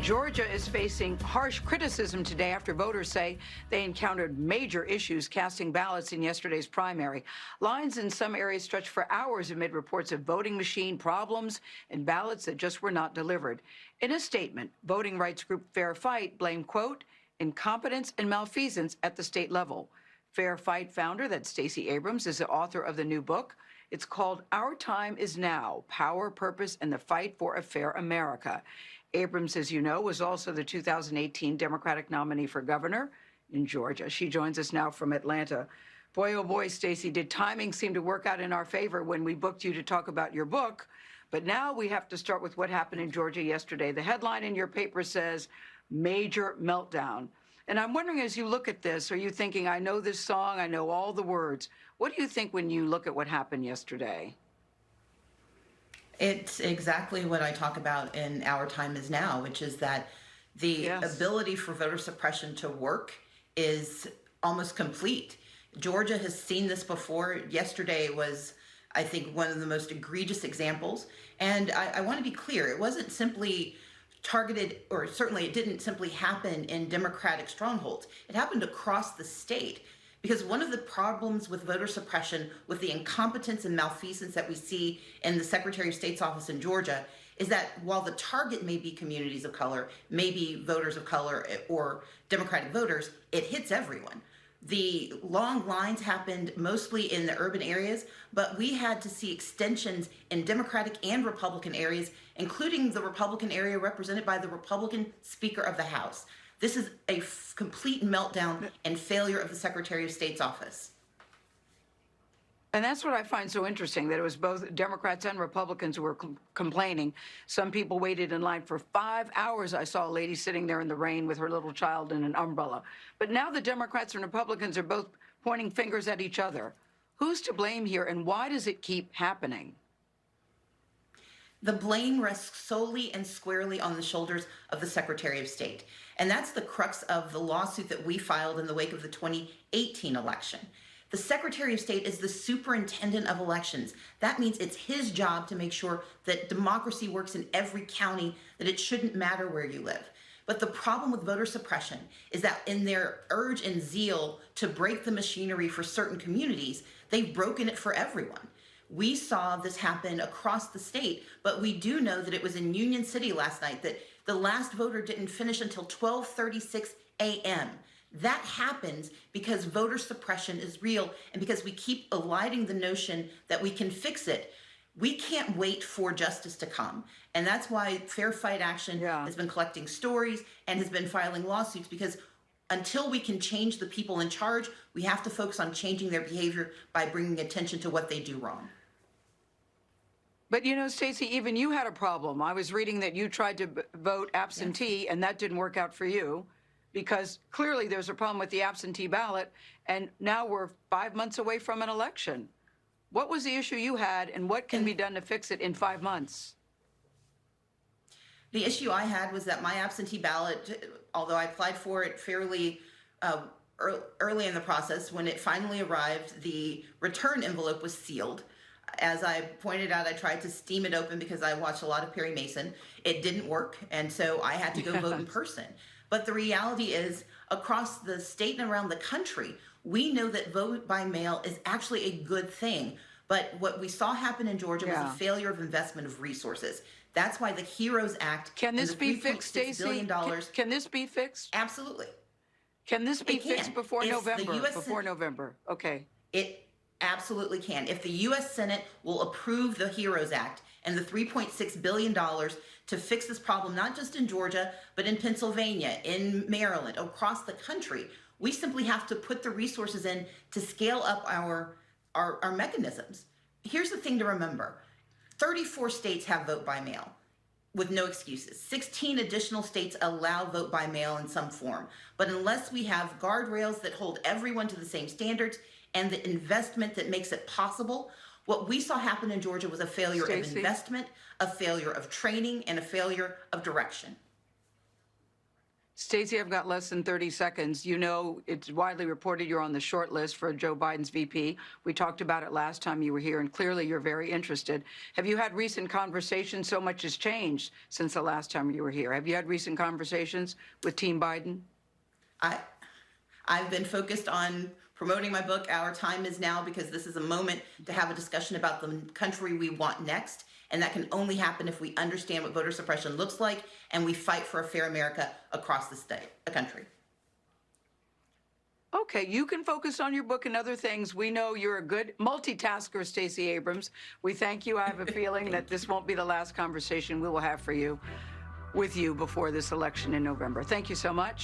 Georgia is facing harsh criticism today after voters say they encountered major issues casting ballots in yesterday's primary. Lines in some areas stretched for hours amid reports of voting machine problems and ballots that just were not delivered. In a statement, voting rights group Fair Fight blamed, quote, incompetence and malfeasance at the state level. Fair Fight founder, that's Stacey Abrams, is the author of the new book. It's called Our Time Is Now, Power, Purpose, and the Fight for a Fair America. Abrams, as you know, was also the 2018 Democratic nominee for governor in Georgia. She joins us now from Atlanta. Boy, oh boy, Stacey, did timing seem to work out in our favor when we booked you to talk about your book. But now we have to start with what happened in Georgia yesterday. The headline in your paper says, major meltdown. And I'm wondering, as you look at this, are you thinking, I know this song, I know all the words. What do you think when you look at what happened yesterday? It's exactly what I talk about in Our Time Is Now, which is that the ability for voter suppression to work is almost complete. Georgia has seen this before. Yesterday was, I think, one of the most egregious examples. And I want to be clear, it wasn't simply targeted, or certainly it didn't simply happen in Democratic strongholds. It happened across the state. Because one of the problems with voter suppression, with the incompetence and malfeasance that we see in the Secretary of State's office in Georgia, is that while the target may be communities of color, maybe voters of color or Democratic voters, it hits everyone. The long lines happened mostly in the urban areas, but we had to see extensions in Democratic and Republican areas, including the Republican area represented by the Republican Speaker of the House. This is a complete meltdown and failure of the Secretary of State's office. And that's what I find so interesting, that it was both Democrats and Republicans who were complaining. Some people waited in line for 5 hours. I saw a lady sitting there in the rain with her little child in an umbrella. But now the Democrats and Republicans are both pointing fingers at each other. Who's to blame here, and why does it keep happening? The blame rests solely and squarely on the shoulders of the Secretary of State. And that's the crux of the lawsuit that we filed in the wake of the 2018 election. The Secretary of State is the superintendent of elections. That means it's his job to make sure that democracy works in every county, that it shouldn't matter where you live. But the problem with voter suppression is that in their urge and zeal to break the machinery for certain communities, they've broken it for everyone. We saw this happen across the state, but we do know that it was in Union City last night that the last voter didn't finish until 12:36 a.m. That happens because voter suppression is real and because we keep eliding the notion that we can fix it. We can't wait for justice to come. And that's why Fair Fight Action has been collecting stories and has been filing lawsuits, because until we can change the people in charge, we have to focus on changing their behavior by bringing attention to what they do wrong. But, you know, Stacey, even you had a problem. I was reading that you tried to vote absentee, and that didn't work out for you, because clearly there's a problem with the absentee ballot, and now we're 5 months away from an election. What was the issue you had, and what can be done to fix it in 5 months? The issue I had was that my absentee ballot, although I applied for it fairly early in the process, when it finally arrived, the return envelope was sealed. As I pointed out, I tried to steam it open because I watched a lot of Perry Mason. It didn't work, and so I had to go vote in person. But the reality is, across the state and around the country, we know that vote by mail is actually a good thing. But what we saw happen in Georgia was a failure of investment of resources. That's why the HEROES Act. Can this be fixed, Stacey? Can this be fixed? Absolutely. Can this be fixed before November? Before November. Okay. It absolutely can. If the U.S. Senate will approve the HEROES Act and the $3.6 billion to fix this problem, not just in Georgia, but in Pennsylvania, in Maryland, across the country, we simply have to put the resources in to scale up our mechanisms. Here's the thing to remember. 34 states have vote by mail with no excuses. 16 additional states allow vote by mail in some form. But unless we have guardrails that hold everyone to the same standards and the investment that makes it possible, what we saw happen in Georgia was a failure of investment, a failure of training, and a failure of direction. Stacey, I've got less than 30 seconds. You know, it's widely reported you're on the short list for Joe Biden's VP. We talked about it last time you were here, and clearly you're very interested. Have you had recent conversations? So much has changed since the last time you were here. Have you had recent conversations with Team Biden? I've been focused on promoting my book, Our Time Is Now, because this is a moment to have a discussion about the country we want next. And that can only happen if we understand what voter suppression looks like and we fight for a fair America across the country. Okay, you can focus on your book and other things. We know you're a good multitasker, Stacey Abrams. We thank you. I have a feeling that this won't be the last conversation we will have with you before this election in November. Thank you so much.